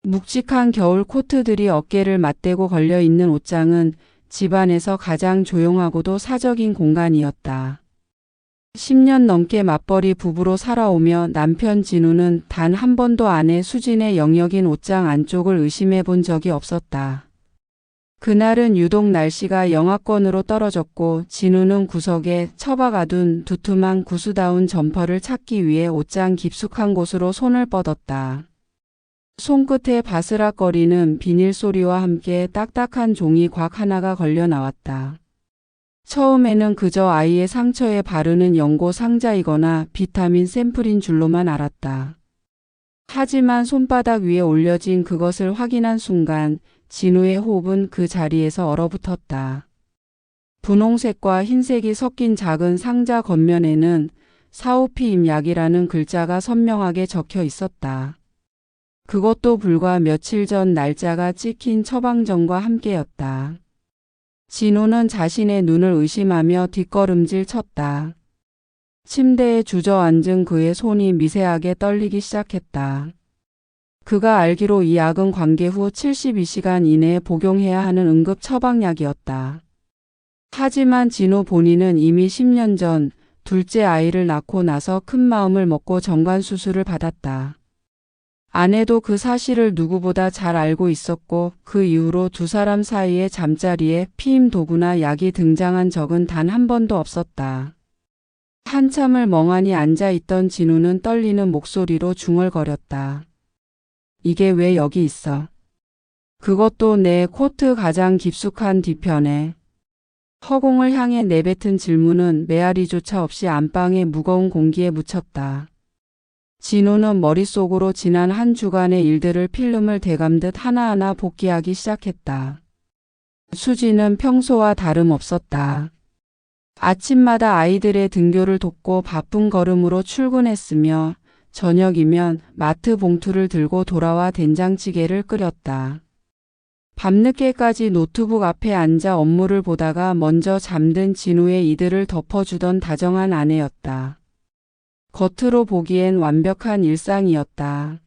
묵직한 겨울 코트들이 어깨를 맞대고 걸려있는 옷장은 집안에서 가장 조용하고도 사적인 공간이었다. 10년 넘게 맞벌이 부부로 살아오며 남편 진우는 단 한 번도 아내 수진의 영역인 옷장 안쪽을 의심해 본 적이 없었다. 그날은 유독 날씨가 영하권으로 떨어졌고 진우는 구석에 처박아둔 두툼한 구스다운 점퍼를 찾기 위해 옷장 깊숙한 곳으로 손을 뻗었다. 손끝에 바스락거리는 비닐 소리와 함께 딱딱한 종이 곽 하나가 걸려 나왔다. 처음에는 그저 아이의 상처에 바르는 연고 상자이거나 비타민 샘플인 줄로만 알았다. 하지만 손바닥 위에 올려진 그것을 확인한 순간 진우의 호흡은 그 자리에서 얼어붙었다. 분홍색과 흰색이 섞인 작은 상자 겉면에는 사오피임 약이라는 글자가 선명하게 적혀 있었다. 그것도 불과 며칠 전 날짜가 찍힌 처방전과 함께였다. 진우는 자신의 눈을 의심하며 뒷걸음질 쳤다. 침대에 주저앉은 그의 손이 미세하게 떨리기 시작했다. 그가 알기로 이 약은 관계 후 72시간 이내에 복용해야 하는 응급 처방약이었다. 하지만 진우 본인은 이미 10년 전 둘째 아이를 낳고 나서 큰 마음을 먹고 정관 수술을 받았다. 아내도 그 사실을 누구보다 잘 알고 있었고 그 이후로 두 사람 사이의 잠자리에 피임 도구나 약이 등장한 적은 단 한 번도 없었다. 한참을 멍하니 앉아있던 진우는 떨리는 목소리로 중얼거렸다. 이게 왜 여기 있어? 그것도 내 코트 가장 깊숙한 뒤편에. 허공을 향해 내뱉은 질문은 메아리조차 없이 안방의 무거운 공기에 묻혔다. 진우는 머릿속으로 지난 한 주간의 일들을 필름을 되감듯 하나하나 복기하기 시작했다. 수지는 평소와 다름없었다. 아침마다 아이들의 등교를 돕고 바쁜 걸음으로 출근했으며 저녁이면 마트 봉투를 들고 돌아와 된장찌개를 끓였다. 밤늦게까지 노트북 앞에 앉아 업무를 보다가 먼저 잠든 진우의 이들을 덮어주던 다정한 아내였다. 겉으로 보기엔 완벽한 일상이었다.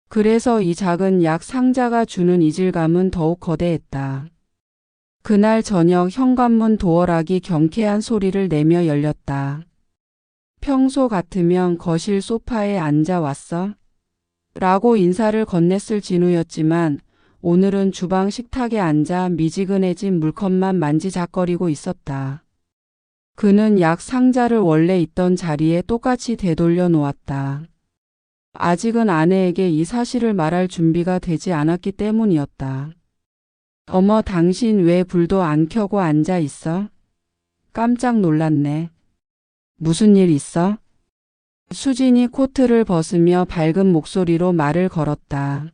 그래서 이 작은 약 상자가 주는 이질감은 더욱 거대했다. 그날 저녁 현관문 도어락이 경쾌한 소리를 내며 열렸다. 평소 같으면 거실 소파에 앉아 왔어? 라고 인사를 건넸을 진우였지만 오늘은 주방 식탁에 앉아 미지근해진 물컵만 만지작거리고 있었다. 그는 약 상자를 원래 있던 자리에 똑같이 되돌려 놓았다. 아직은 아내에게 이 사실을 말할 준비가 되지 않았기 때문이었다. 어머, 당신 왜 불도 안 켜고 앉아 있어? 깜짝 놀랐네. 무슨 일 있어? 수진이 코트를 벗으며 밝은 목소리로 말을 걸었다.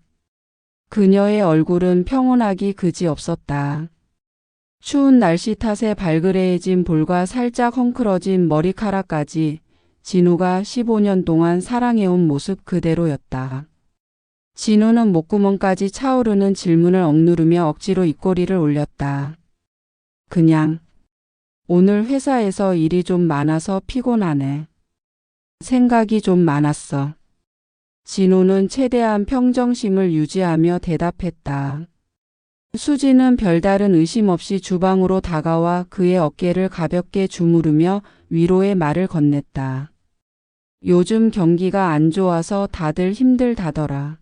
그녀의 얼굴은 평온하기 그지없었다. 추운 날씨 탓에 발그레해진 볼과 살짝 헝클어진 머리카락까지 진우가 15년 동안 사랑해온 모습 그대로였다. 진우는 목구멍까지 차오르는 질문을 억누르며 억지로 입꼬리를 올렸다. 그냥 오늘 회사에서 일이 좀 많아서 피곤하네. 생각이 좀 많았어. 진우는 최대한 평정심을 유지하며 대답했다. 수지는 별다른 의심 없이 주방으로 다가와 그의 어깨를 가볍게 주무르며 위로의 말을 건넸다. 요즘 경기가 안 좋아서 다들 힘들다더라.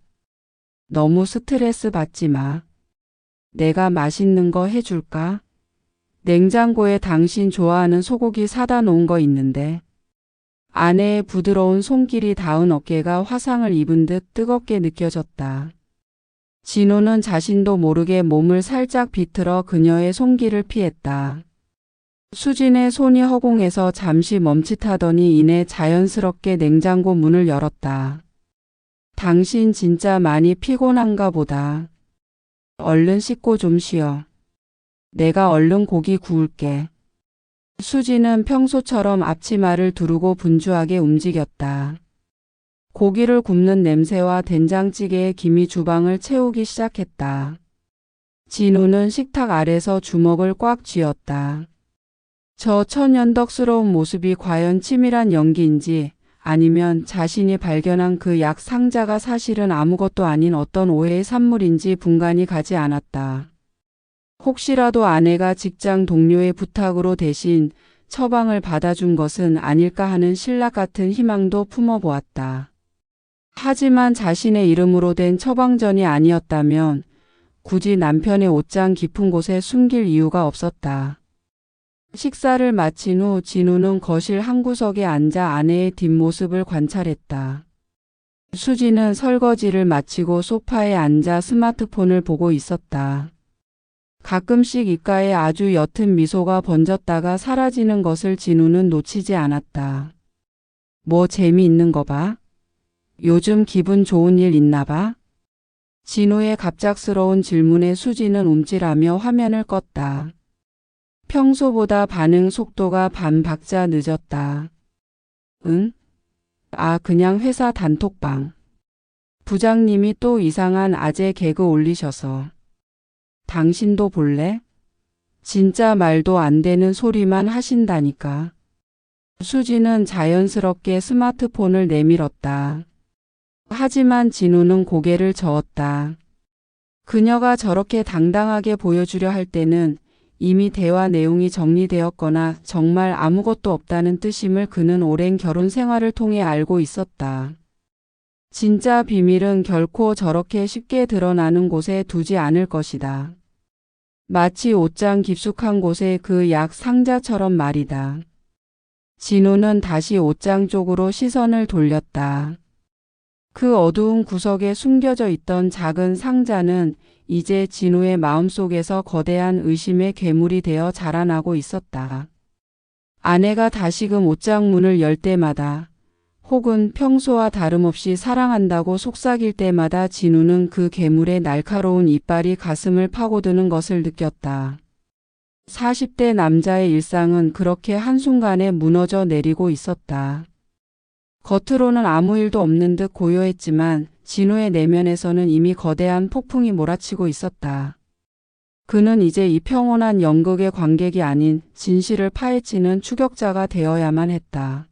너무 스트레스 받지 마. 내가 맛있는 거 해줄까? 냉장고에 당신 좋아하는 소고기 사다 놓은 거 있는데. 아내의 부드러운 손길이 닿은 어깨가 화상을 입은 듯 뜨겁게 느껴졌다. 진우는 자신도 모르게 몸을 살짝 비틀어 그녀의 손길을 피했다. 수진의 손이 허공에서 잠시 멈칫하더니 이내 자연스럽게 냉장고 문을 열었다. 당신 진짜 많이 피곤한가 보다. 얼른 씻고 좀 쉬어. 내가 얼른 고기 구울게. 수지는 평소처럼 앞치마를 두르고 분주하게 움직였다. 고기를 굽는 냄새와 된장찌개의 김이 주방을 채우기 시작했다. 진우는 식탁 아래서 주먹을 꽉 쥐었다. 저 천연덕스러운 모습이 과연 치밀한 연기인지 아니면 자신이 발견한 그 약 상자가 사실은 아무것도 아닌 어떤 오해의 산물인지 분간이 가지 않았다. 혹시라도 아내가 직장 동료의 부탁으로 대신 처방을 받아준 것은 아닐까 하는 신락 같은 희망도 품어보았다. 하지만 자신의 이름으로 된 처방전이 아니었다면 굳이 남편의 옷장 깊은 곳에 숨길 이유가 없었다. 식사를 마친 후 진우는 거실 한구석에 앉아 아내의 뒷모습을 관찰했다. 수지는 설거지를 마치고 소파에 앉아 스마트폰을 보고 있었다. 가끔씩 입가에 아주 옅은 미소가 번졌다가 사라지는 것을 진우는 놓치지 않았다. 뭐 재미있는 거 봐? 요즘 기분 좋은 일 있나 봐? 진우의 갑작스러운 질문에 수지는 움찔하며 화면을 껐다. 평소보다 반응 속도가 반 박자 늦었다. 응? 그냥 회사 단톡방. 부장님이 또 이상한 아재 개그 올리셔서. 당신도 볼래? 진짜 말도 안 되는 소리만 하신다니까. 수지는 자연스럽게 스마트폰을 내밀었다. 하지만 진우는 고개를 저었다. 그녀가 저렇게 당당하게 보여주려 할 때는 이미 대화 내용이 정리되었거나 정말 아무것도 없다는 뜻임을 그는 오랜 결혼 생활을 통해 알고 있었다. 진짜 비밀은 결코 저렇게 쉽게 드러나는 곳에 두지 않을 것이다. 마치 옷장 깊숙한 곳의 그 약 상자처럼 말이다. 진우는 다시 옷장 쪽으로 시선을 돌렸다. 그 어두운 구석에 숨겨져 있던 작은 상자는 이제 진우의 마음속에서 거대한 의심의 괴물이 되어 자라나고 있었다. 아내가 다시금 옷장 문을 열 때마다 혹은 평소와 다름없이 사랑한다고 속삭일 때마다 진우는 그 괴물의 날카로운 이빨이 가슴을 파고드는 것을 느꼈다. 40대 남자의 일상은 그렇게 한순간에 무너져 내리고 있었다. 겉으로는 아무 일도 없는 듯 고요했지만 진우의 내면에서는 이미 거대한 폭풍이 몰아치고 있었다. 그는 이제 이 평온한 연극의 관객이 아닌 진실을 파헤치는 추격자가 되어야만 했다.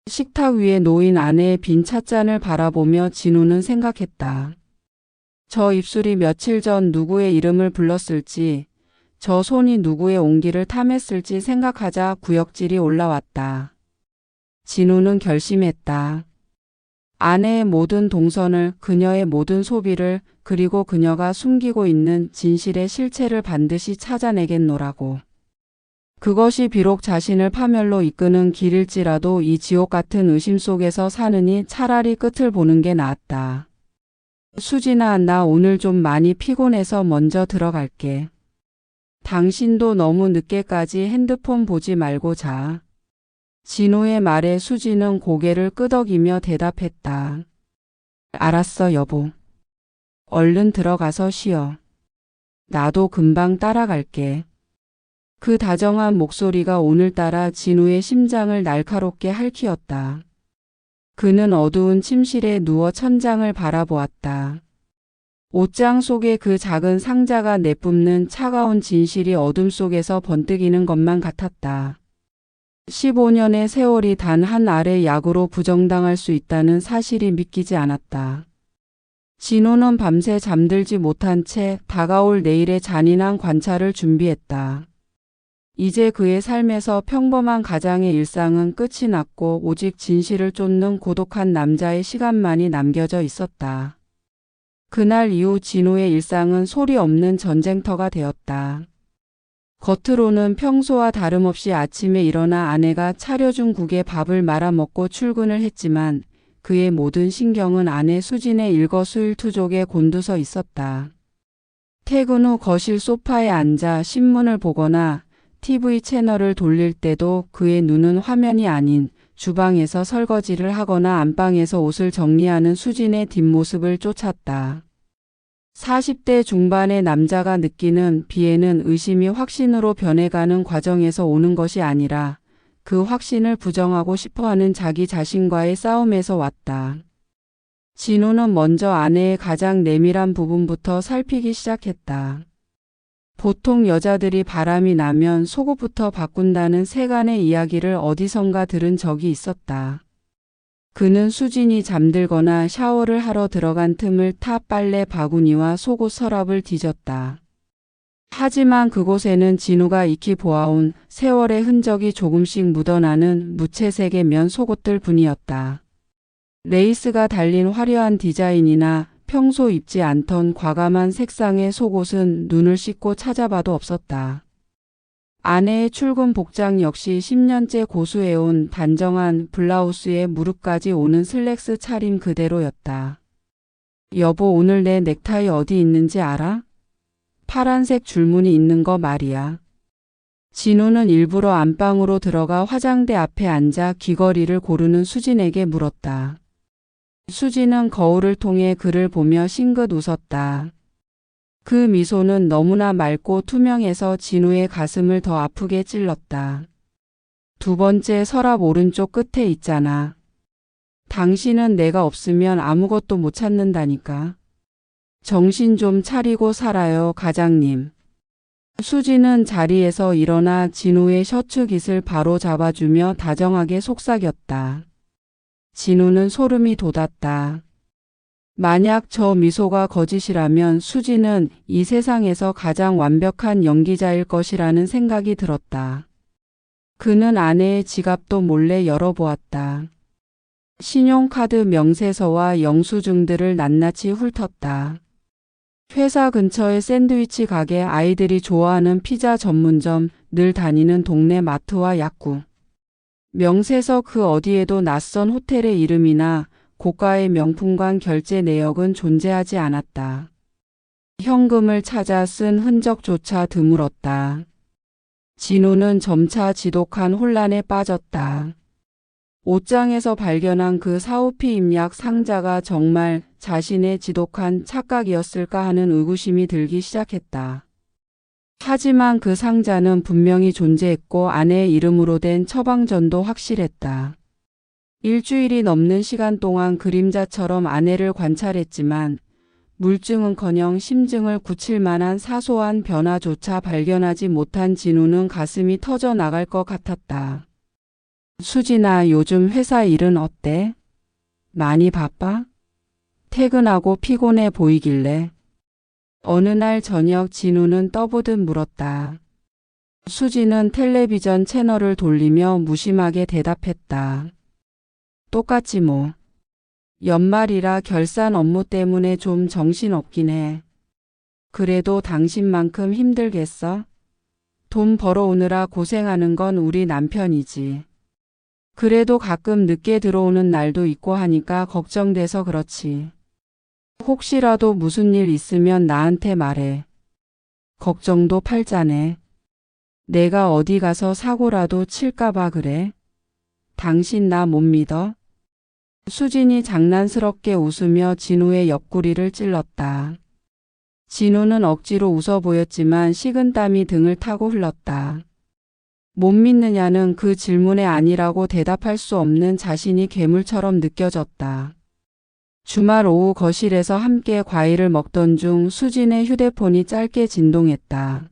식탁 위에 놓인 아내의 빈 찻잔을 바라보며 진우는 생각했다. 저 입술이 며칠 전 누구의 이름을 불렀을지, 저 손이 누구의 온기를 탐했을지 생각하자 구역질이 올라왔다. 진우는 결심했다. 아내의 모든 동선을, 그녀의 모든 소비를, 그리고 그녀가 숨기고 있는 진실의 실체를 반드시 찾아내겠노라고. 그것이 비록 자신을 파멸로 이끄는 길일지라도 이 지옥 같은 의심 속에서 사느니 차라리 끝을 보는 게 낫다. 수진아, 나 오늘 좀 많이 피곤해서 먼저 들어갈게. 당신도 너무 늦게까지 핸드폰 보지 말고 자. 진우의 말에 수지는 고개를 끄덕이며 대답했다. 알았어, 여보. 얼른 들어가서 쉬어. 나도 금방 따라갈게. 그 다정한 목소리가 오늘따라 진우의 심장을 날카롭게 핥히었다. 그는 어두운 침실에 누워 천장을 바라보았다. 옷장 속의 그 작은 상자가 내뿜는 차가운 진실이 어둠 속에서 번뜩이는 것만 같았다. 15년의 세월이 단 한 알의 약으로 부정당할 수 있다는 사실이 믿기지 않았다. 진우는 밤새 잠들지 못한 채 다가올 내일의 잔인한 관찰을 준비했다. 이제 그의 삶에서 평범한 가장의 일상은 끝이 났고 오직 진실을 쫓는 고독한 남자의 시간만이 남겨져 있었다. 그날 이후 진우의 일상은 소리 없는 전쟁터가 되었다. 겉으로는 평소와 다름없이 아침에 일어나 아내가 차려준 국에 밥을 말아 먹고 출근을 했지만 그의 모든 신경은 아내 수진의 일거수일투족에 곤두서 있었다. 퇴근 후 거실 소파에 앉아 신문을 보거나 TV 채널을 돌릴 때도 그의 눈은 화면이 아닌 주방에서 설거지를 하거나 안방에서 옷을 정리하는 수진의 뒷모습을 쫓았다. 40대 중반의 남자가 느끼는 비애는 의심이 확신으로 변해가는 과정에서 오는 것이 아니라 그 확신을 부정하고 싶어하는 자기 자신과의 싸움에서 왔다. 진우는 먼저 아내의 가장 내밀한 부분부터 살피기 시작했다. 보통 여자들이 바람이 나면 속옷부터 바꾼다는 세간의 이야기를 어디선가 들은 적이 있었다. 그는 수진이 잠들거나 샤워를 하러 들어간 틈을 타 빨래 바구니와 속옷 서랍을 뒤졌다. 하지만 그곳에는 진우가 익히 보아온 세월의 흔적이 조금씩 묻어나는 무채색의 면 속옷들 뿐이었다. 레이스가 달린 화려한 디자인이나 평소 입지 않던 과감한 색상의 속옷은 눈을 씻고 찾아봐도 없었다. 아내의 출근 복장 역시 10년째 고수해온 단정한 블라우스에 무릎까지 오는 슬랙스 차림 그대로였다. 여보, 오늘 내 넥타이 어디 있는지 알아? 파란색 줄무늬 있는 거 말이야. 진우는 일부러 안방으로 들어가 화장대 앞에 앉아 귀걸이를 고르는 수진에게 물었다. 수진은 거울을 통해 그를 보며 싱긋 웃었다. 그 미소는 너무나 맑고 투명해서 진우의 가슴을 더 아프게 찔렀다. 두 번째 서랍 오른쪽 끝에 있잖아. 당신은 내가 없으면 아무것도 못 찾는다니까. 정신 좀 차리고 살아요, 과장님. 수진은 자리에서 일어나 진우의 셔츠 깃을 바로 잡아주며 다정하게 속삭였다. 진우는 소름이 돋았다. 만약 저 미소가 거짓이라면 수진은 이 세상에서 가장 완벽한 연기자일 것이라는 생각이 들었다. 그는 아내의 지갑도 몰래 열어보았다. 신용카드 명세서와 영수증들을 낱낱이 훑었다. 회사 근처의 샌드위치 가게, 아이들이 좋아하는 피자 전문점, 늘 다니는 동네 마트와 약국. 명세서 그 어디에도 낯선 호텔의 이름이나 고가의 명품관 결제 내역은 존재하지 않았다. 현금을 찾아 쓴 흔적조차 드물었다. 진우는 점차 지독한 혼란에 빠졌다. 옷장에서 발견한 그 사오피 임약 상자가 정말 자신의 지독한 착각이었을까 하는 의구심이 들기 시작했다. 하지만 그 상자는 분명히 존재했고 아내의 이름으로 된 처방전도 확실했다. 일주일이 넘는 시간 동안 그림자처럼 아내를 관찰했지만 물증은커녕 심증을 굳힐 만한 사소한 변화조차 발견하지 못한 진우는 가슴이 터져 나갈 것 같았다. 수진아, 요즘 회사 일은 어때? 많이 바빠? 퇴근하고 피곤해 보이길래. 어느 날 저녁 진우는 떠보듯 물었다. 수진은 텔레비전 채널을 돌리며 무심하게 대답했다. 똑같지 뭐. 연말이라 결산 업무 때문에 좀 정신없긴 해. 그래도 당신만큼 힘들겠어? 돈 벌어오느라 고생하는 건 우리 남편이지. 그래도 가끔 늦게 들어오는 날도 있고 하니까 걱정돼서 그렇지. 혹시라도 무슨 일 있으면 나한테 말해. 걱정도 팔자네. 내가 어디 가서 사고라도 칠까봐 그래. 당신 나 못 믿어? 수진이 장난스럽게 웃으며 진우의 옆구리를 찔렀다. 진우는 억지로 웃어 보였지만 식은땀이 등을 타고 흘렀다. 못 믿느냐는 그 질문에 아니라고 대답할 수 없는 자신이 괴물처럼 느껴졌다. 주말 오후 거실에서 함께 과일을 먹던 중 수진의 휴대폰이 짧게 진동했다.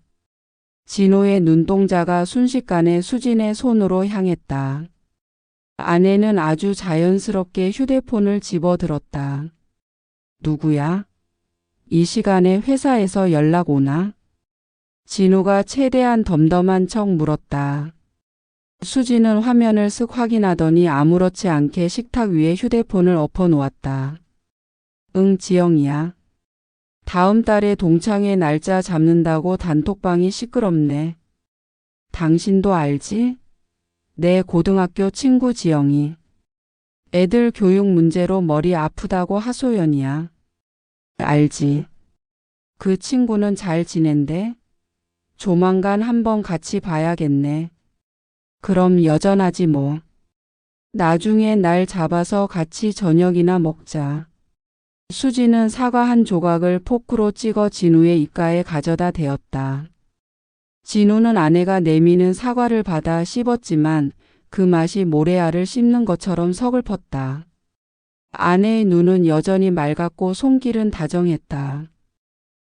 진우의 눈동자가 순식간에 수진의 손으로 향했다. 아내는 아주 자연스럽게 휴대폰을 집어들었다. 누구야? 이 시간에 회사에서 연락 오나? 진우가 최대한 덤덤한 척 물었다. 수진은 화면을 쓱 확인하더니 아무렇지 않게 식탁 위에 휴대폰을 엎어 놓았다. 응, 지영이야. 다음 달에 동창회 날짜 잡는다고 단톡방이 시끄럽네. 당신도 알지? 내 고등학교 친구 지영이. 애들 교육 문제로 머리 아프다고 하소연이야. 알지. 그 친구는 잘 지낸대? 조만간 한번 같이 봐야겠네. 그럼 여전하지 뭐. 나중에 날 잡아서 같이 저녁이나 먹자. 수지는 사과 한 조각을 포크로 찍어 진우의 입가에 가져다 대었다. 진우는 아내가 내미는 사과를 받아 씹었지만 그 맛이 모래알을 씹는 것처럼 서글펐다. 아내의 눈은 여전히 맑았고 손길은 다정했다.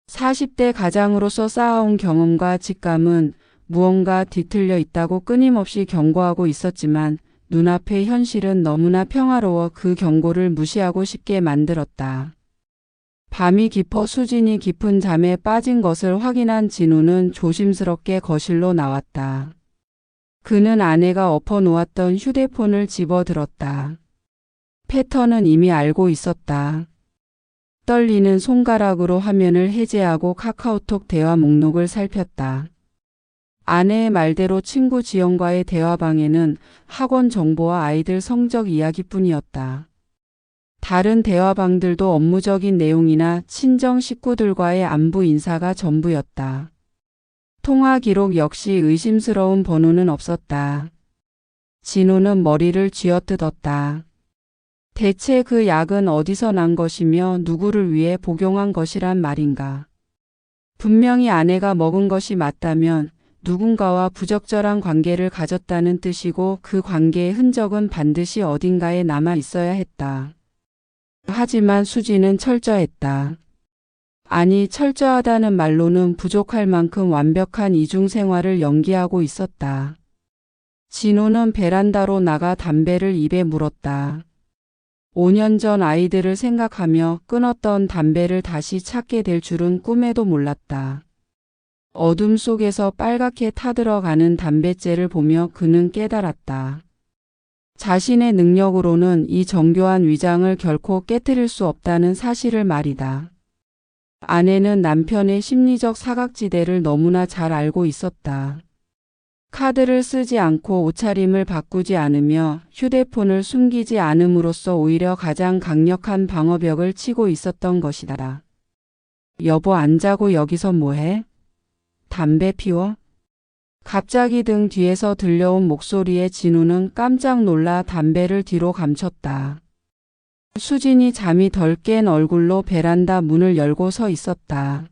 40대 가장으로서 쌓아온 경험과 직감은 무언가 뒤틀려 있다고 끊임없이 경고하고 있었지만 눈앞의 현실은 너무나 평화로워 그 경고를 무시하고 싶게 만들었다. 밤이 깊어 수진이 깊은 잠에 빠진 것을 확인한 진우는 조심스럽게 거실로 나왔다. 그는 아내가 엎어놓았던 휴대폰을 집어들었다. 패턴은 이미 알고 있었다. 떨리는 손가락으로 화면을 해제하고 카카오톡 대화 목록을 살폈다. 아내의 말대로 친구 지영과의 대화방에는 학원 정보와 아이들 성적 이야기뿐이었다. 다른 대화방들도 업무적인 내용이나 친정 식구들과의 안부 인사가 전부였다. 통화 기록 역시 의심스러운 번호는 없었다. 진우는 머리를 쥐어뜯었다. 대체 그 약은 어디서 난 것이며 누구를 위해 복용한 것이란 말인가? 분명히 아내가 먹은 것이 맞다면 누군가와 부적절한 관계를 가졌다는 뜻이고 그 관계의 흔적은 반드시 어딘가에 남아 있어야 했다. 하지만 수지는 철저했다. 아니, 철저하다는 말로는 부족할 만큼 완벽한 이중 생활을 연기하고 있었다. 진호는 베란다로 나가 담배를 입에 물었다. 5년 전 아이들을 생각하며 끊었던 담배를 다시 찾게 될 줄은 꿈에도 몰랐다. 어둠 속에서 빨갛게 타들어가는 담뱃재를 보며 그는 깨달았다. 자신의 능력으로는 이 정교한 위장을 결코 깨트릴 수 없다는 사실을 말이다. 아내는 남편의 심리적 사각지대를 너무나 잘 알고 있었다. 카드를 쓰지 않고 옷차림을 바꾸지 않으며 휴대폰을 숨기지 않음으로써 오히려 가장 강력한 방어벽을 치고 있었던 것이다. 여보, 안 자고 여기서 뭐해? 담배 피워? 갑자기 등 뒤에서 들려온 목소리에 진우는 깜짝 놀라 담배를 뒤로 감췄다. 수진이 잠이 덜 깬 얼굴로 베란다 문을 열고 서 있었다.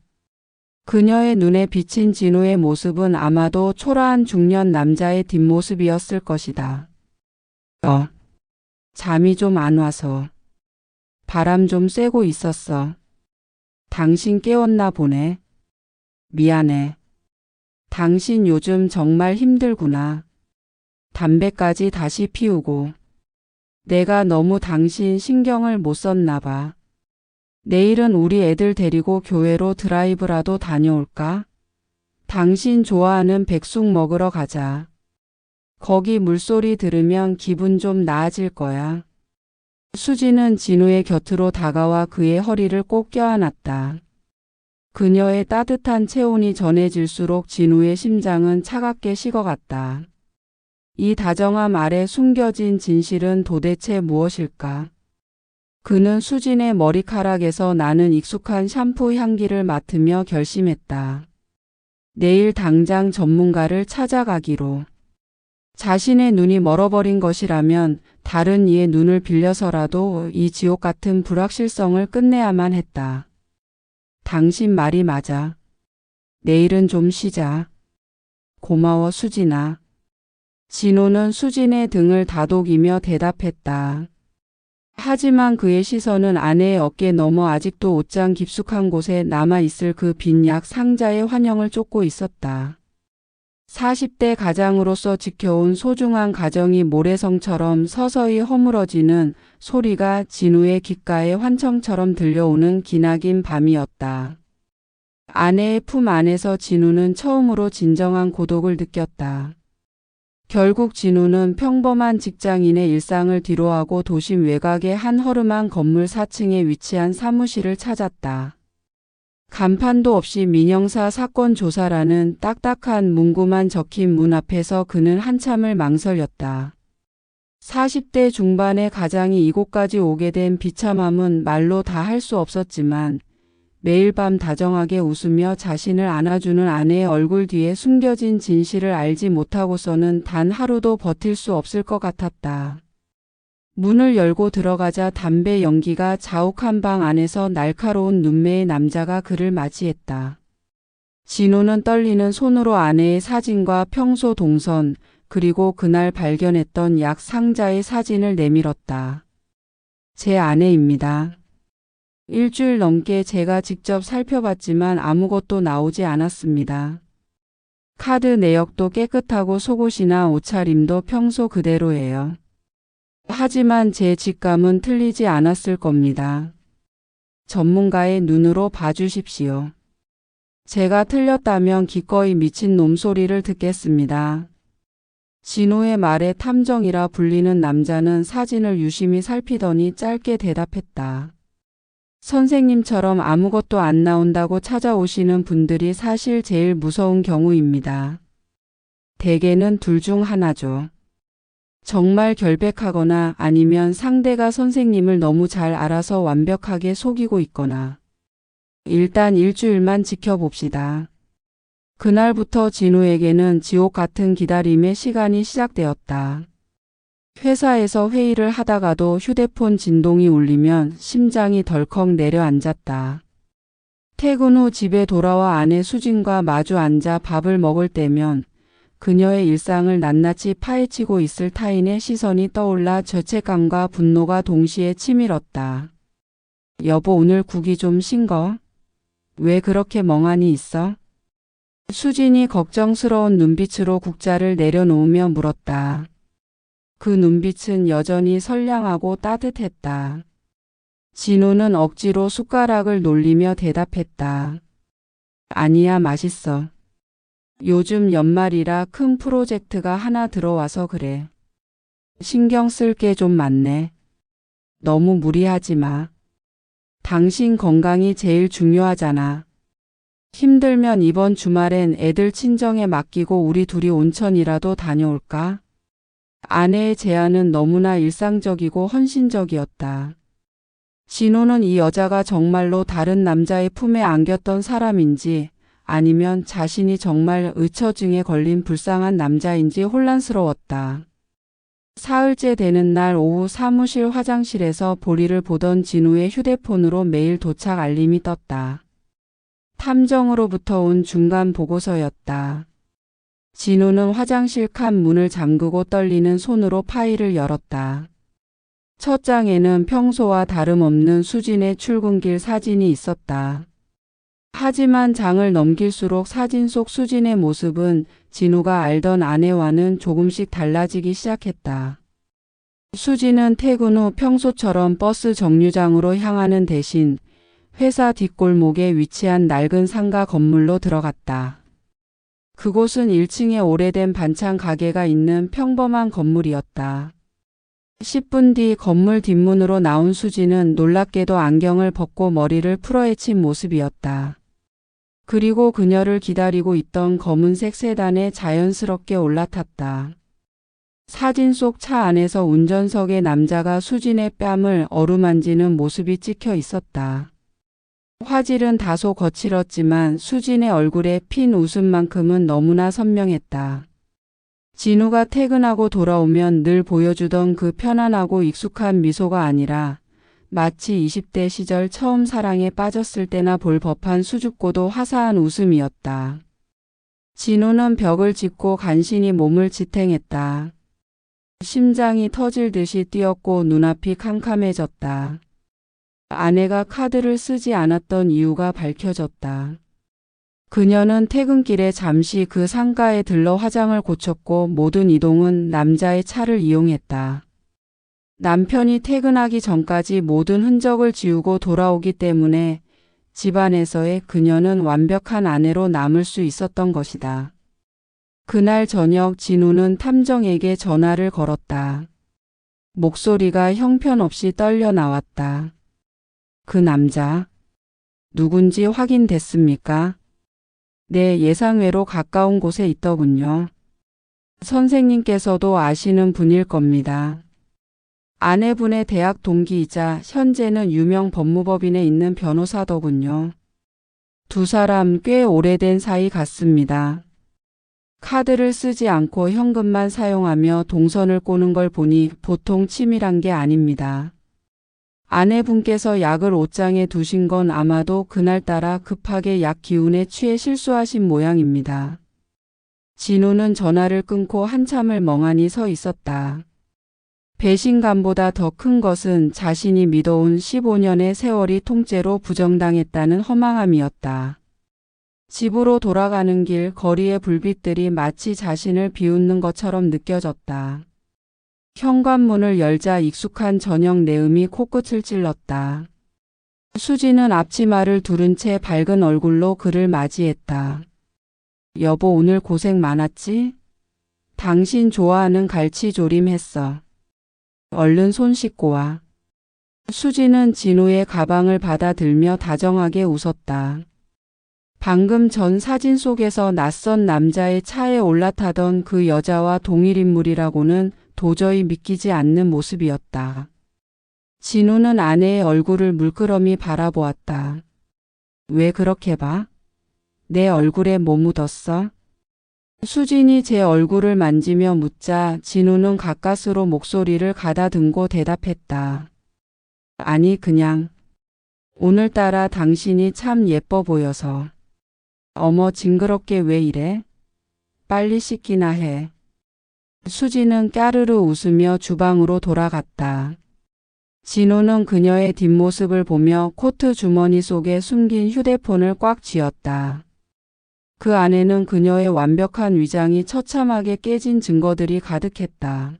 그녀의 눈에 비친 진우의 모습은 아마도 초라한 중년 남자의 뒷모습이었을 것이다. 잠이 좀 안 와서. 바람 좀 쐬고 있었어. 당신 깨웠나 보네. 미안해. 당신 요즘 정말 힘들구나. 담배까지 다시 피우고. 내가 너무 당신 신경을 못 썼나 봐. 내일은 우리 애들 데리고 교회로 드라이브라도 다녀올까? 당신 좋아하는 백숙 먹으러 가자. 거기 물소리 들으면 기분 좀 나아질 거야. 수지는 진우의 곁으로 다가와 그의 허리를 꼭 껴안았다. 그녀의 따뜻한 체온이 전해질수록 진우의 심장은 차갑게 식어갔다. 이 다정함 아래 숨겨진 진실은 도대체 무엇일까? 그는 수진의 머리카락에서 나는 익숙한 샴푸 향기를 맡으며 결심했다. 내일 당장 전문가를 찾아가기로. 자신의 눈이 멀어버린 것이라면 다른 이의 눈을 빌려서라도 이 지옥 같은 불확실성을 끝내야만 했다. 당신 말이 맞아. 내일은 좀 쉬자. 고마워, 수진아. 진호는 수진의 등을 다독이며 대답했다. 하지만 그의 시선은 아내의 어깨 너머 아직도 옷장 깊숙한 곳에 남아있을 그 빈 약 상자의 환영을 쫓고 있었다. 40대 가장으로서 지켜온 소중한 가정이 모래성처럼 서서히 허물어지는 소리가 진우의 귓가에 환청처럼 들려오는 기나긴 밤이었다. 아내의 품 안에서 진우는 처음으로 진정한 고독을 느꼈다. 결국 진우는 평범한 직장인의 일상을 뒤로하고 도심 외곽의 한 허름한 건물 4층에 위치한 사무실을 찾았다. 간판도 없이 민형사 사건 조사라는 딱딱한 문구만 적힌 문 앞에서 그는 한참을 망설였다. 40대 중반의 가장이 이곳까지 오게 된 비참함은 말로 다 할 수 없었지만 매일 밤 다정하게 웃으며 자신을 안아주는 아내의 얼굴 뒤에 숨겨진 진실을 알지 못하고서는 단 하루도 버틸 수 없을 것 같았다. 문을 열고 들어가자 담배 연기가 자욱한 방 안에서 날카로운 눈매의 남자가 그를 맞이했다. 진우는 떨리는 손으로 아내의 사진과 평소 동선, 그리고 그날 발견했던 약 상자의 사진을 내밀었다. 제 아내입니다. 일주일 넘게 제가 직접 살펴봤지만 아무것도 나오지 않았습니다. 카드 내역도 깨끗하고 속옷이나 옷차림도 평소 그대로예요. 하지만 제 직감은 틀리지 않았을 겁니다. 전문가의 눈으로 봐주십시오. 제가 틀렸다면 기꺼이 미친 놈 소리를 듣겠습니다. 진호의 말에 탐정이라 불리는 남자는 사진을 유심히 살피더니 짧게 대답했다. 선생님처럼 아무것도 안 나온다고 찾아오시는 분들이 사실 제일 무서운 경우입니다. 대개는 둘 중 하나죠. 정말 결백하거나 아니면 상대가 선생님을 너무 잘 알아서 완벽하게 속이고 있거나. 일단 일주일만 지켜봅시다. 그날부터 진우에게는 지옥 같은 기다림의 시간이 시작되었다. 회사에서 회의를 하다가도 휴대폰 진동이 울리면 심장이 덜컥 내려앉았다. 퇴근 후 집에 돌아와 아내 수진과 마주 앉아 밥을 먹을 때면 그녀의 일상을 낱낱이 파헤치고 있을 타인의 시선이 떠올라 죄책감과 분노가 동시에 치밀었다. 여보, 오늘 국이 좀 싱거? 왜 그렇게 멍하니 있어? 수진이 걱정스러운 눈빛으로 국자를 내려놓으며 물었다. 그 눈빛은 여전히 선량하고 따뜻했다. 진우는 억지로 숟가락을 놀리며 대답했다. 아니야, 맛있어. 요즘 연말이라 큰 프로젝트가 하나 들어와서 그래. 신경 쓸 게 좀 많네. 너무 무리하지 마. 당신 건강이 제일 중요하잖아. 힘들면 이번 주말엔 애들 친정에 맡기고 우리 둘이 온천이라도 다녀올까? 아내의 제안은 너무나 일상적이고 헌신적이었다. 진호는 이 여자가 정말로 다른 남자의 품에 안겼던 사람인지 아니면 자신이 정말 의처증에 걸린 불쌍한 남자인지 혼란스러웠다. 사흘째 되는 날 오후 사무실 화장실에서 볼일을 보던 진우의 휴대폰으로 메일 도착 알림이 떴다. 탐정으로부터 온 중간 보고서였다. 진우는 화장실 칸 문을 잠그고 떨리는 손으로 파일을 열었다. 첫 장에는 평소와 다름없는 수진의 출근길 사진이 있었다. 하지만 장을 넘길수록 사진 속 수진의 모습은 진우가 알던 아내와는 조금씩 달라지기 시작했다. 수진은 퇴근 후 평소처럼 버스 정류장으로 향하는 대신 회사 뒷골목에 위치한 낡은 상가 건물로 들어갔다. 그곳은 1층에 오래된 반찬 가게가 있는 평범한 건물이었다. 10분 뒤 건물 뒷문으로 나온 수진은 놀랍게도 안경을 벗고 머리를 풀어헤친 모습이었다. 그리고 그녀를 기다리고 있던 검은색 세단에 자연스럽게 올라탔다. 사진 속 차 안에서 운전석의 남자가 수진의 뺨을 어루만지는 모습이 찍혀 있었다. 화질은 다소 거칠었지만 수진의 얼굴에 핀 웃음만큼은 너무나 선명했다. 진우가 퇴근하고 돌아오면 늘 보여주던 그 편안하고 익숙한 미소가 아니라 마치 20대 시절 처음 사랑에 빠졌을 때나 볼 법한 수줍고도 화사한 웃음이었다. 진우는 벽을 짚고 간신히 몸을 지탱했다. 심장이 터질 듯이 뛰었고 눈앞이 캄캄해졌다. 아내가 카드를 쓰지 않았던 이유가 밝혀졌다. 그녀는 퇴근길에 잠시 그 상가에 들러 화장을 고쳤고 모든 이동은 남자의 차를 이용했다. 남편이 퇴근하기 전까지 모든 흔적을 지우고 돌아오기 때문에 집안에서의 그녀는 완벽한 아내로 남을 수 있었던 것이다. 그날 저녁 진우는 탐정에게 전화를 걸었다. 목소리가 형편없이 떨려 나왔다. 그 남자, 누군지 확인됐습니까? 네, 예상외로 가까운 곳에 있더군요. 선생님께서도 아시는 분일 겁니다. 아내분의 대학 동기이자 현재는 유명 법무법인에 있는 변호사더군요. 두 사람 꽤 오래된 사이 같습니다. 카드를 쓰지 않고 현금만 사용하며 동선을 꼬는 걸 보니 보통 치밀한 게 아닙니다. 아내분께서 약을 옷장에 두신 건 아마도 그날따라 급하게 약 기운에 취해 실수하신 모양입니다. 진우는 전화를 끊고 한참을 멍하니 서 있었다. 배신감보다 더 큰 것은 자신이 믿어온 15년의 세월이 통째로 부정당했다는 허망함이었다. 집으로 돌아가는 길 거리의 불빛들이 마치 자신을 비웃는 것처럼 느껴졌다. 현관문을 열자 익숙한 저녁 내음이 코끝을 찔렀다. 수지는 앞치마를 두른 채 밝은 얼굴로 그를 맞이했다. 여보, 오늘 고생 많았지? 당신 좋아하는 갈치조림 했어. 얼른 손 씻고 와. 수지는 진우의 가방을 받아들며 다정하게 웃었다. 방금 전 사진 속에서 낯선 남자의 차에 올라타던 그 여자와 동일 인물이라고는 도저히 믿기지 않는 모습이었다. 진우는 아내의 얼굴을 물끄러미 바라보았다. 왜 그렇게 봐? 내 얼굴에 뭐 묻었어? 수진이 제 얼굴을 만지며 묻자 진우는 가까스로 목소리를 가다듬고 대답했다. 아니, 그냥 오늘따라 당신이 참 예뻐 보여서. 어머, 징그럽게 왜 이래? 빨리 씻기나 해. 수지는 까르르 웃으며 주방으로 돌아갔다. 진우는 그녀의 뒷모습을 보며 코트 주머니 속에 숨긴 휴대폰을 꽉 쥐었다. 그 안에는 그녀의 완벽한 위장이 처참하게 깨진 증거들이 가득했다.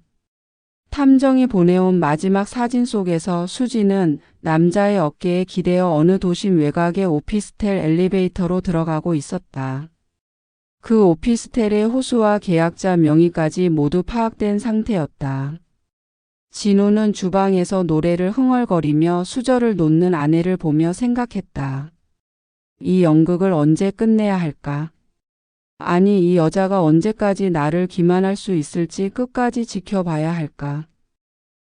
탐정이 보내온 마지막 사진 속에서 수지는 남자의 어깨에 기대어 어느 도심 외곽의 오피스텔 엘리베이터로 들어가고 있었다. 그 오피스텔의 호수와 계약자 명의까지 모두 파악된 상태였다. 진우는 주방에서 노래를 흥얼거리며 수저를 놓는 아내를 보며 생각했다. 이 연극을 언제 끝내야 할까? 아니, 이 여자가 언제까지 나를 기만할 수 있을지 끝까지 지켜봐야 할까?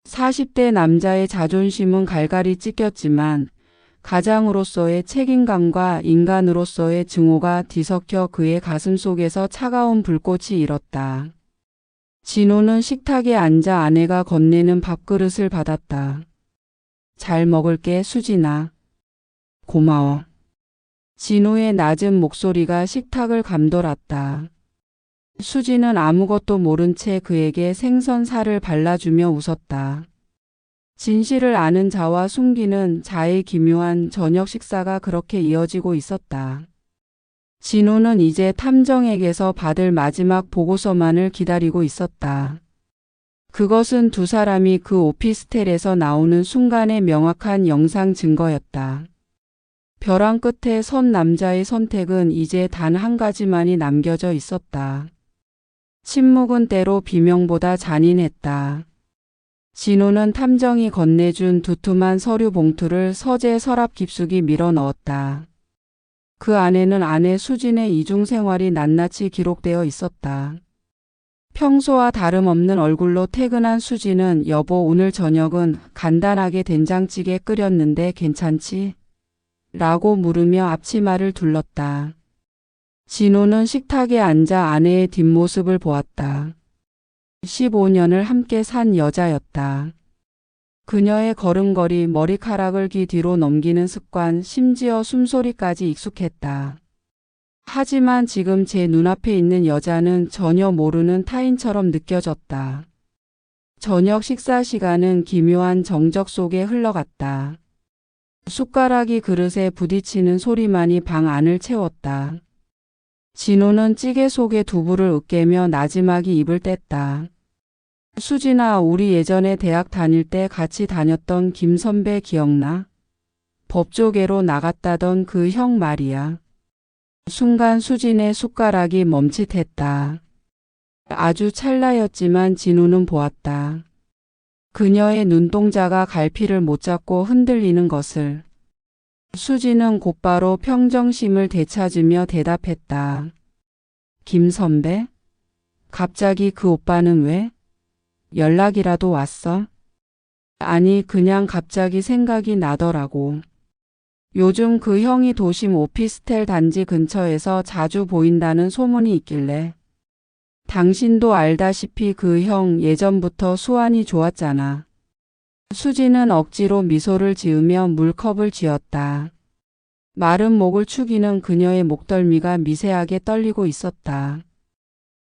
40대 남자의 자존심은 갈갈이 찢겼지만 가장으로서의 책임감과 인간으로서의 증오가 뒤섞여 그의 가슴 속에서 차가운 불꽃이 일었다. 진우는 식탁에 앉아 아내가 건네는 밥그릇을 받았다. 잘 먹을게, 수진아. 고마워. 진우의 낮은 목소리가 식탁을 감돌았다. 수지는 아무것도 모른 채 그에게 생선살을 발라주며 웃었다. 진실을 아는 자와 숨기는 자의 기묘한 저녁 식사가 그렇게 이어지고 있었다. 진우는 이제 탐정에게서 받을 마지막 보고서만을 기다리고 있었다. 그것은 두 사람이 그 오피스텔에서 나오는 순간의 명확한 영상 증거였다. 벼랑 끝에 선 남자의 선택은 이제 단 한 가지만이 남겨져 있었다. 침묵은 때로 비명보다 잔인했다. 진우는 탐정이 건네준 두툼한 서류 봉투를 서재 서랍 깊숙이 밀어 넣었다. 그 안에는 아내 수진의 이중생활이 낱낱이 기록되어 있었다. 평소와 다름없는 얼굴로 퇴근한 수진은 여보, 오늘 저녁은 간단하게 된장찌개 끓였는데 괜찮지? 라고 물으며 앞치마를 둘렀다. 진우는 식탁에 앉아 아내의 뒷모습을 보았다. 15년을 함께 산 여자였다. 그녀의 걸음걸이, 머리카락을 귀 뒤로 넘기는 습관, 심지어 숨소리까지 익숙했다. 하지만 지금 제 눈앞에 있는 여자는 전혀 모르는 타인처럼 느껴졌다. 저녁 식사 시간은 기묘한 정적 속에 흘러갔다. 숟가락이 그릇에 부딪히는 소리만이 방 안을 채웠다. 진우는 찌개 속에 두부를 으깨며 나지막이 입을 뗐다. 수진아, 우리 예전에 대학 다닐 때 같이 다녔던 김 선배 기억나? 법조계로 나갔다던 그 형 말이야. 순간 수진의 숟가락이 멈칫했다. 아주 찰나였지만 진우는 보았다. 그녀의 눈동자가 갈피를 못 잡고 흔들리는 것을. 수지는 곧바로 평정심을 되찾으며 대답했다. 김 선배? 갑자기 그 오빠는 왜? 연락이라도 왔어? 아니, 그냥 갑자기 생각이 나더라고. 요즘 그 형이 도심 오피스텔 단지 근처에서 자주 보인다는 소문이 있길래. 당신도 알다시피 그 형 예전부터 수완이 좋았잖아. 수지는 억지로 미소를 지으며 물컵을 쥐었다. 마른 목을 축이는 그녀의 목덜미가 미세하게 떨리고 있었다.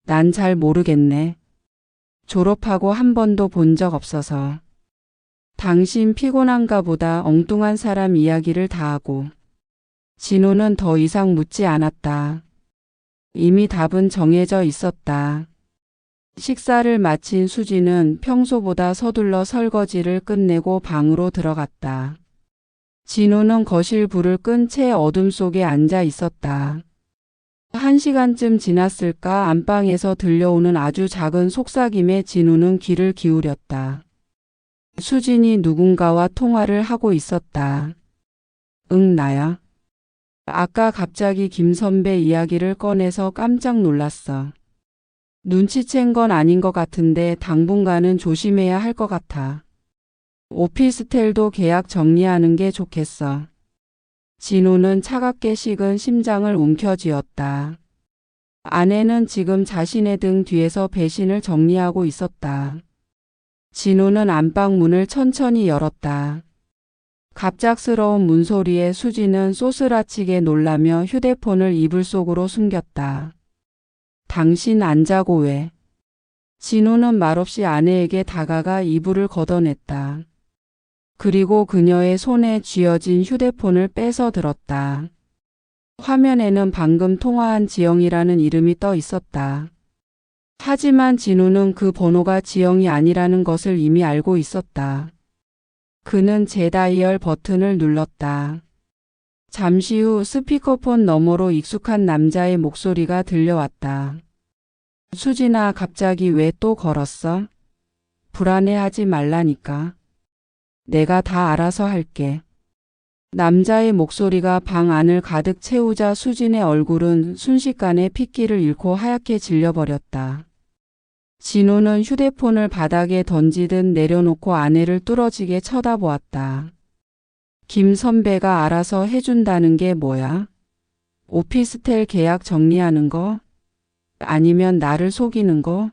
난 잘 모르겠네. 졸업하고 한 번도 본 적 없어서. 당신 피곤한가 보다. 엉뚱한 사람 이야기를 다 하고. 진우는 더 이상 묻지 않았다. 이미 답은 정해져 있었다. 식사를 마친 수지는 평소보다 서둘러 설거지를 끝내고 방으로 들어갔다. 진우는 거실 불을 끈 채 어둠 속에 앉아 있었다. 1시간쯤 지났을까 안방에서 들려오는 아주 작은 속삭임에 진우는 귀를 기울였다. 수진이 누군가와 통화를 하고 있었다. 응, 나야. 아까 갑자기 김 선배 이야기를 꺼내서 깜짝 놀랐어. 눈치챈 건 아닌 것 같은데 당분간은 조심해야 할 것 같아. 오피스텔도 계약 정리하는 게 좋겠어. 진우는 차갑게 식은 심장을 움켜쥐었다. 아내는 지금 자신의 등 뒤에서 배신을 정리하고 있었다. 진우는 안방 문을 천천히 열었다. 갑작스러운 문소리에 수지는 소스라치게 놀라며 휴대폰을 이불 속으로 숨겼다. 당신 안 자고 왜? 진우는 말없이 아내에게 다가가 이불을 걷어냈다. 그리고 그녀의 손에 쥐어진 휴대폰을 빼서 들었다. 화면에는 방금 통화한 지영이라는 이름이 떠 있었다. 하지만 진우는 그 번호가 지영이 아니라는 것을 이미 알고 있었다. 그는 재다이얼 버튼을 눌렀다. 잠시 후 스피커폰 너머로 익숙한 남자의 목소리가 들려왔다. 수진아, 갑자기 왜 또 걸었어? 불안해하지 말라니까. 내가 다 알아서 할게. 남자의 목소리가 방 안을 가득 채우자 수진의 얼굴은 순식간에 핏기를 잃고 하얗게 질려버렸다. 진우는 휴대폰을 바닥에 던지듯 내려놓고 아내를 뚫어지게 쳐다보았다. 김 선배가 알아서 해준다는 게 뭐야? 오피스텔 계약 정리하는 거? 아니면 나를 속이는 거?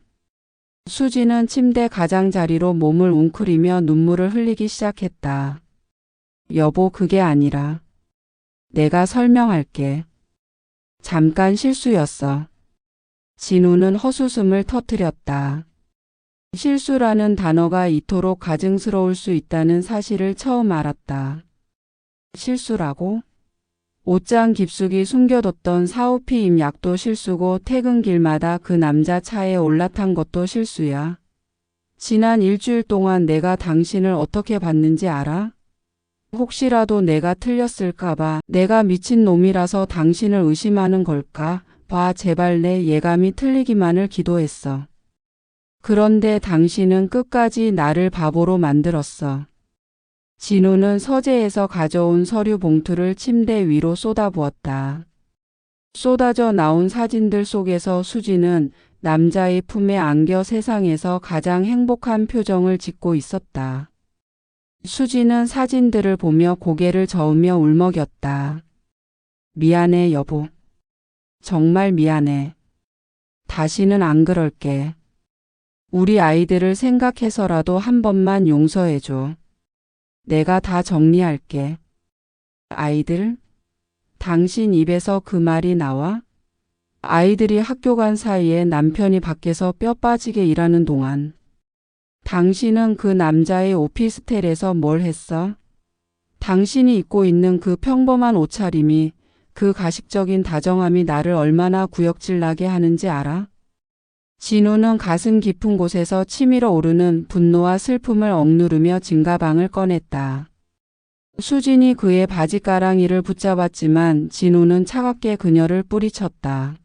수지는 침대 가장자리로 몸을 웅크리며 눈물을 흘리기 시작했다. 여보, 그게 아니라 내가 설명할게. 잠깐 실수였어. 진우는 헛웃음을 터뜨렸다. 실수라는 단어가 이토록 가증스러울 수 있다는 사실을 처음 알았다. 실수라고? 옷장 깊숙이 숨겨뒀던 사오피임 약도 실수고 퇴근길마다 그 남자 차에 올라탄 것도 실수야. 지난 일주일 동안 내가 당신을 어떻게 봤는지 알아? 혹시라도 내가 틀렸을까봐 내가 미친놈이라서 당신을 의심하는 걸까 봐 제발 내 예감이 틀리기만을 기도했어. 그런데 당신은 끝까지 나를 바보로 만들었어. 진우는 서재에서 가져온 서류 봉투를 침대 위로 쏟아부었다. 쏟아져 나온 사진들 속에서 수지는 남자의 품에 안겨 세상에서 가장 행복한 표정을 짓고 있었다. 수지는 사진들을 보며 고개를 저으며 울먹였다. 미안해, 여보. 정말 미안해. 다시는 안 그럴게. 우리 아이들을 생각해서라도 한 번만 용서해줘. 내가 다 정리할게. 아이들? 당신 입에서 그 말이 나와? 아이들이 학교 간 사이에 남편이 밖에서 뼈 빠지게 일하는 동안 당신은 그 남자의 오피스텔에서 뭘 했어? 당신이 입고 있는 그 평범한 옷차림이, 그 가식적인 다정함이 나를 얼마나 구역질 나게 하는지 알아? 진우는 가슴 깊은 곳에서 치밀어 오르는 분노와 슬픔을 억누르며 진가방을 꺼냈다. 수진이 그의 바지가랑이를 붙잡았지만 진우는 차갑게 그녀를 뿌리쳤다.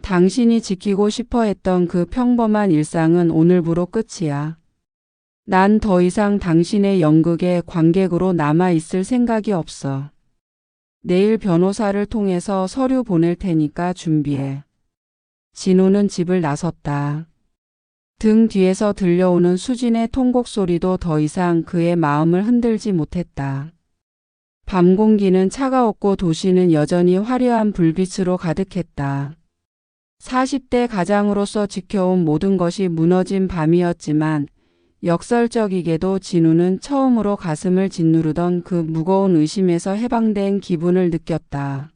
당신이 지키고 싶어 했던 그 평범한 일상은 오늘부로 끝이야. 난 더 이상 당신의 연극에 관객으로 남아있을 생각이 없어. 내일 변호사를 통해서 서류 보낼 테니까 준비해. 진우는 집을 나섰다. 등 뒤에서 들려오는 수진의 통곡 소리도 더 이상 그의 마음을 흔들지 못했다. 밤 공기는 차가웠고 도시는 여전히 화려한 불빛으로 가득했다. 40대 가장으로서 지켜온 모든 것이 무너진 밤이었지만 역설적이게도 진우는 처음으로 가슴을 짓누르던 그 무거운 의심에서 해방된 기분을 느꼈다.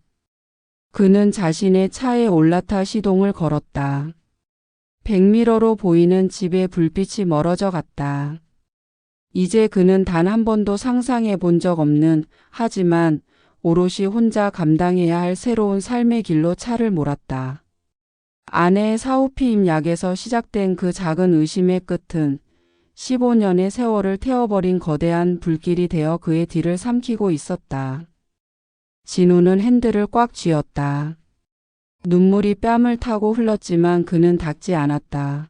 그는 자신의 차에 올라타 시동을 걸었다. 백미러로 보이는 집의 불빛이 멀어져 갔다. 이제 그는 단 한 번도 상상해 본 적 없는, 하지만 오롯이 혼자 감당해야 할 새로운 삶의 길로 차를 몰았다. 아내의 사후피임 약에서 시작된 그 작은 의심의 끝은 15년의 세월을 태워버린 거대한 불길이 되어 그의 뒤를 삼키고 있었다. 진우는 핸들을 꽉 쥐었다. 눈물이 뺨을 타고 흘렀지만 그는 닫지 않았다.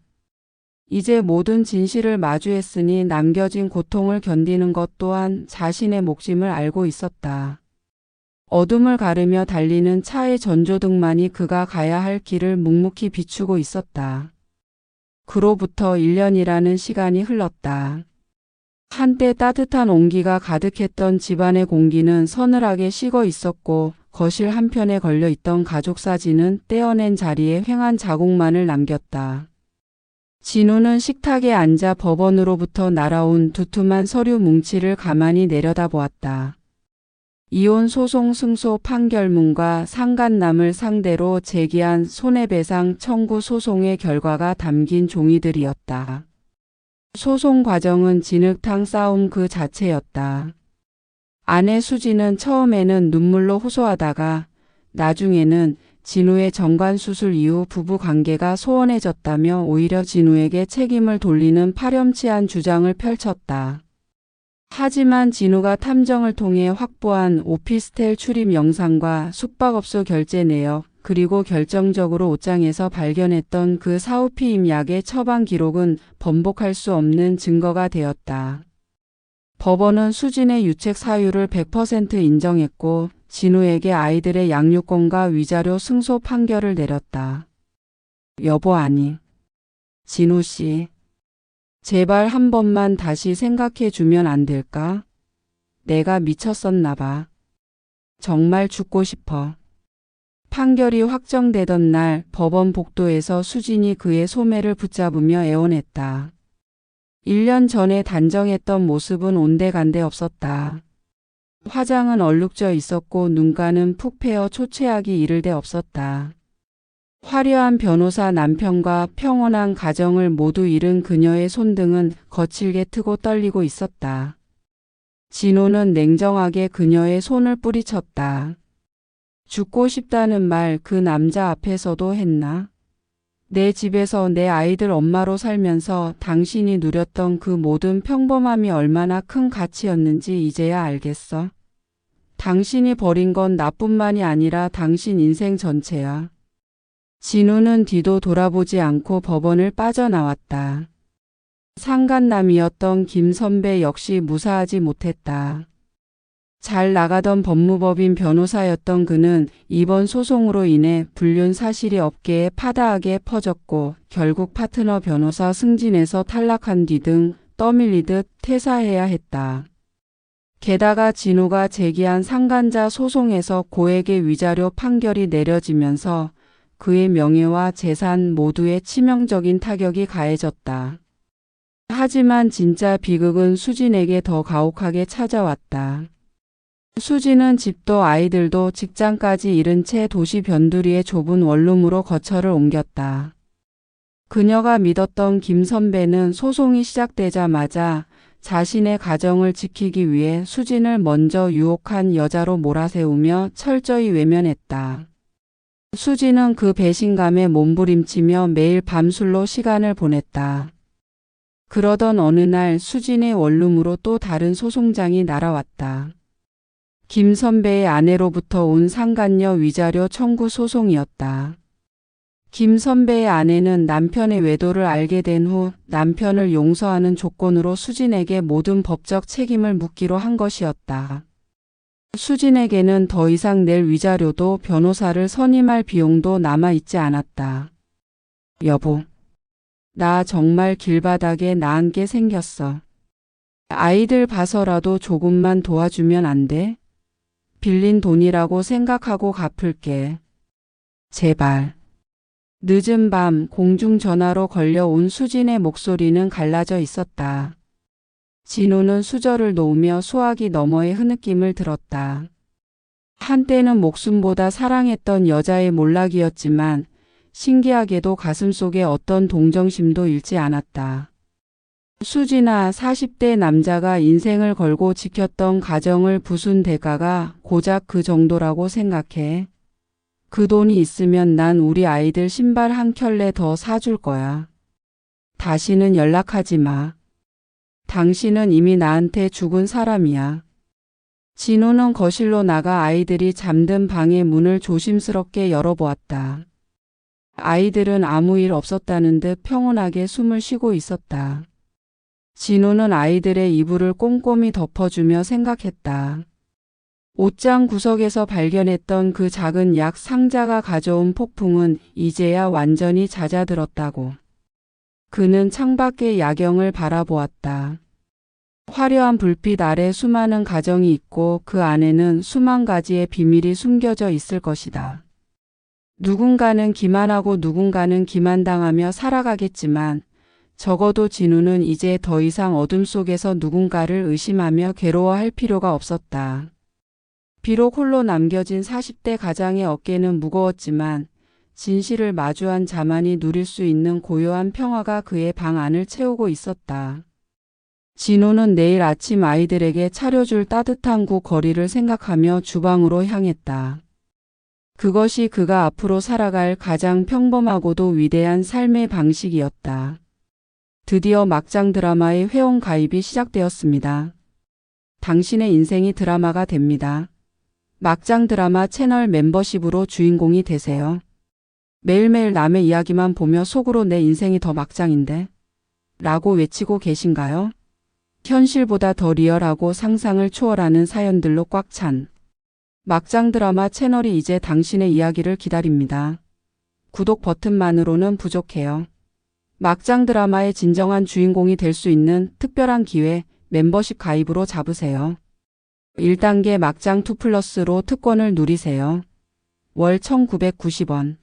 이제 모든 진실을 마주했으니 남겨진 고통을 견디는 것 또한 자신의 몫임을 알고 있었다. 어둠을 가르며 달리는 차의 전조등만이 그가 가야 할 길을 묵묵히 비추고 있었다. 그로부터 1년이라는 시간이 흘렀다. 한때 따뜻한 온기가 가득했던 집안의 공기는 서늘하게 식어 있었고 거실 한편에 걸려 있던 가족 사진은 떼어낸 자리에 휑한 자국만을 남겼다. 진우는 식탁에 앉아 법원으로부터 날아온 두툼한 서류 뭉치를 가만히 내려다보았다. 이혼 소송 승소 판결문과 상간남을 상대로 제기한 손해배상 청구 소송의 결과가 담긴 종이들이었다. 소송 과정은 진흙탕 싸움 그 자체였다. 아내 수지는 처음에는 눈물로 호소하다가 나중에는 진우의 정관수술 이후 부부 관계가 소원해졌다며 오히려 진우에게 책임을 돌리는 파렴치한 주장을 펼쳤다. 하지만 진우가 탐정을 통해 확보한 오피스텔 출입 영상과 숙박업소 결제 내역 그리고 결정적으로 옷장에서 발견했던 그 사후피임 약의 처방 기록은 번복할 수 없는 증거가 되었다. 법원은 수진의 유책 사유를 100% 인정했고 진우에게 아이들의 양육권과 위자료 승소 판결을 내렸다. 여보 아니. 진우 씨. 제발 한 번만 다시 생각해 주면 안 될까? 내가 미쳤었나 봐. 정말 죽고 싶어. 판결이 확정되던 날 법원 복도에서 수진이 그의 소매를 붙잡으며 애원했다. 1년 전에 단정했던 모습은 온데간데 없었다. 화장은 얼룩져 있었고 눈가는 푹 패어 초췌하기 이를 데 없었다. 화려한 변호사 남편과 평온한 가정을 모두 잃은 그녀의 손등은 거칠게 트고 떨리고 있었다. 진호는 냉정하게 그녀의 손을 뿌리쳤다. 죽고 싶다는 말 그 남자 앞에서도 했나? 내 집에서 내 아이들 엄마로 살면서 당신이 누렸던 그 모든 평범함이 얼마나 큰 가치였는지 이제야 알겠어. 당신이 버린 건 나뿐만이 아니라 당신 인생 전체야. 진우는 뒤도 돌아보지 않고 법원을 빠져나왔다. 상간남이었던 김 선배 역시 무사하지 못했다. 잘 나가던 법무법인 변호사였던 그는 이번 소송으로 인해 불륜 사실이 업계에 파다하게 퍼졌고 결국 파트너 변호사 승진에서 탈락한 뒤 등 떠밀리듯 퇴사해야 했다. 게다가 진우가 제기한 상간자 소송에서 고액의 위자료 판결이 내려지면서 그의 명예와 재산 모두에 치명적인 타격이 가해졌다. 하지만 진짜 비극은 수진에게 더 가혹하게 찾아왔다. 수진은 집도 아이들도 직장까지 잃은 채 도시 변두리의 좁은 원룸으로 거처를 옮겼다. 그녀가 믿었던 김 선배는 소송이 시작되자마자 자신의 가정을 지키기 위해 수진을 먼저 유혹한 여자로 몰아세우며 철저히 외면했다. 수진은 그 배신감에 몸부림치며 매일 밤술로 시간을 보냈다. 그러던 어느 날 수진의 원룸으로 또 다른 소송장이 날아왔다. 김 선배의 아내로부터 온 상간녀 위자료 청구 소송이었다. 김 선배의 아내는 남편의 외도를 알게 된 후 남편을 용서하는 조건으로 수진에게 모든 법적 책임을 묻기로 한 것이었다. 수진에게는 더 이상 낼 위자료도 변호사를 선임할 비용도 남아있지 않았다. 여보, 나 정말 길바닥에 나앉게 생겼어. 아이들 봐서라도 조금만 도와주면 안 돼? 빌린 돈이라고 생각하고 갚을게. 제발. 늦은 밤 공중전화로 걸려온 수진의 목소리는 갈라져 있었다. 진우는 수저를 놓으며 수화기 너머의 흐느낌을 들었다. 한때는 목숨보다 사랑했던 여자의 몰락이었지만 신기하게도 가슴속에 어떤 동정심도 잃지 않았다. 수진아, 40대 남자가 인생을 걸고 지켰던 가정을 부순 대가가 고작 그 정도라고 생각해. 그 돈이 있으면 난 우리 아이들 신발 한 켤레 더 사줄 거야. 다시는 연락하지 마. 당신은 이미 나한테 죽은 사람이야. 진우는 거실로 나가 아이들이 잠든 방의 문을 조심스럽게 열어보았다. 아이들은 아무 일 없었다는 듯 평온하게 숨을 쉬고 있었다. 진우는 아이들의 이불을 꼼꼼히 덮어주며 생각했다. 옷장 구석에서 발견했던 그 작은 약 상자가 가져온 폭풍은 이제야 완전히 잦아들었다고. 그는 창밖의 야경을 바라보았다. 화려한 불빛 아래 수많은 가정이 있고 그 안에는 수만 가지의 비밀이 숨겨져 있을 것이다. 누군가는 기만하고 누군가는 기만당하며 살아가겠지만 적어도 진우는 이제 더 이상 어둠 속에서 누군가를 의심하며 괴로워할 필요가 없었다. 비록 홀로 남겨진 40대 가장의 어깨는 무거웠지만 진실을 마주한 자만이 누릴 수 있는 고요한 평화가 그의 방 안을 채우고 있었다. 진우는 내일 아침 아이들에게 차려줄 따뜻한 국거리를 생각하며 주방으로 향했다. 그것이 그가 앞으로 살아갈 가장 평범하고도 위대한 삶의 방식이었다. 드디어 막장 드라마의 회원 가입이 시작되었습니다. 당신의 인생이 드라마가 됩니다. 막장 드라마 채널 멤버십으로 주인공이 되세요. 매일매일 남의 이야기만 보며 속으로 내 인생이 더 막장인데? 라고 외치고 계신가요? 현실보다 더 리얼하고 상상을 초월하는 사연들로 꽉 찬 막장 드라마 채널이 이제 당신의 이야기를 기다립니다. 구독 버튼만으로는 부족해요. 막장 드라마의 진정한 주인공이 될 수 있는 특별한 기회, 멤버십 가입으로 잡으세요. 1단계 막장 2플러스로 특권을 누리세요. 월 1,990원.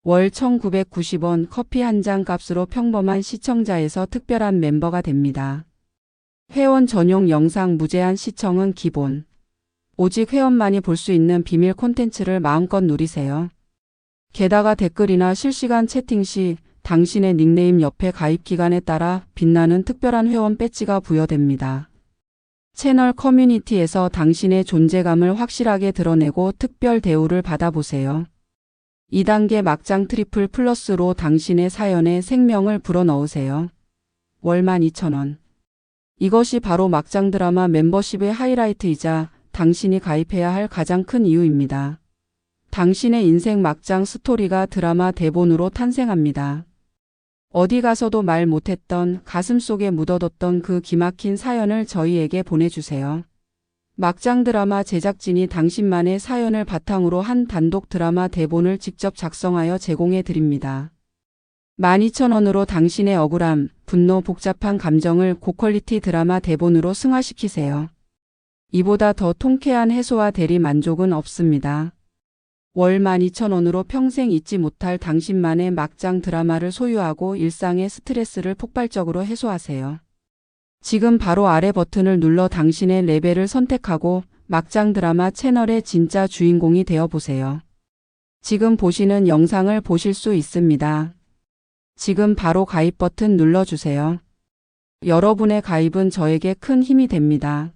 월 1,990원 커피 한 잔 값으로 평범한 시청자에서 특별한 멤버가 됩니다. 회원 전용 영상 무제한 시청은 기본. 오직 회원만이 볼 수 있는 비밀 콘텐츠를 마음껏 누리세요. 게다가 댓글이나 실시간 채팅 시 당신의 닉네임 옆에 가입 기간에 따라 빛나는 특별한 회원 배지가 부여됩니다. 채널 커뮤니티에서 당신의 존재감을 확실하게 드러내고 특별 대우를 받아보세요. 2단계 막장 트리플 플러스로 당신의 사연에 생명을 불어넣으세요. 월 12,000원. 이것이 바로 막장 드라마 멤버십의 하이라이트이자 당신이 가입해야 할 가장 큰 이유입니다. 당신의 인생 막장 스토리가 드라마 대본으로 탄생합니다. 어디 가서도 말 못했던 가슴속에 묻어뒀던 그 기막힌 사연을 저희에게 보내주세요. 막장 드라마 제작진이 당신만의 사연을 바탕으로 한 단독 드라마 대본을 직접 작성하여 제공해 드립니다. 12,000원으로 당신의 억울함, 분노, 복잡한 감정을 고퀄리티 드라마 대본으로 승화시키세요. 이보다 더 통쾌한 해소와 대리 만족은 없습니다. 월 12,000원으로 평생 잊지 못할 당신만의 막장 드라마를 소유하고 일상의 스트레스를 폭발적으로 해소하세요. 지금 바로 아래 버튼을 눌러 당신의 레벨을 선택하고 막장 드라마 채널의 진짜 주인공이 되어보세요. 지금 보시는 영상을 보실 수 있습니다. 지금 바로 가입 버튼 눌러주세요. 여러분의 가입은 저에게 큰 힘이 됩니다.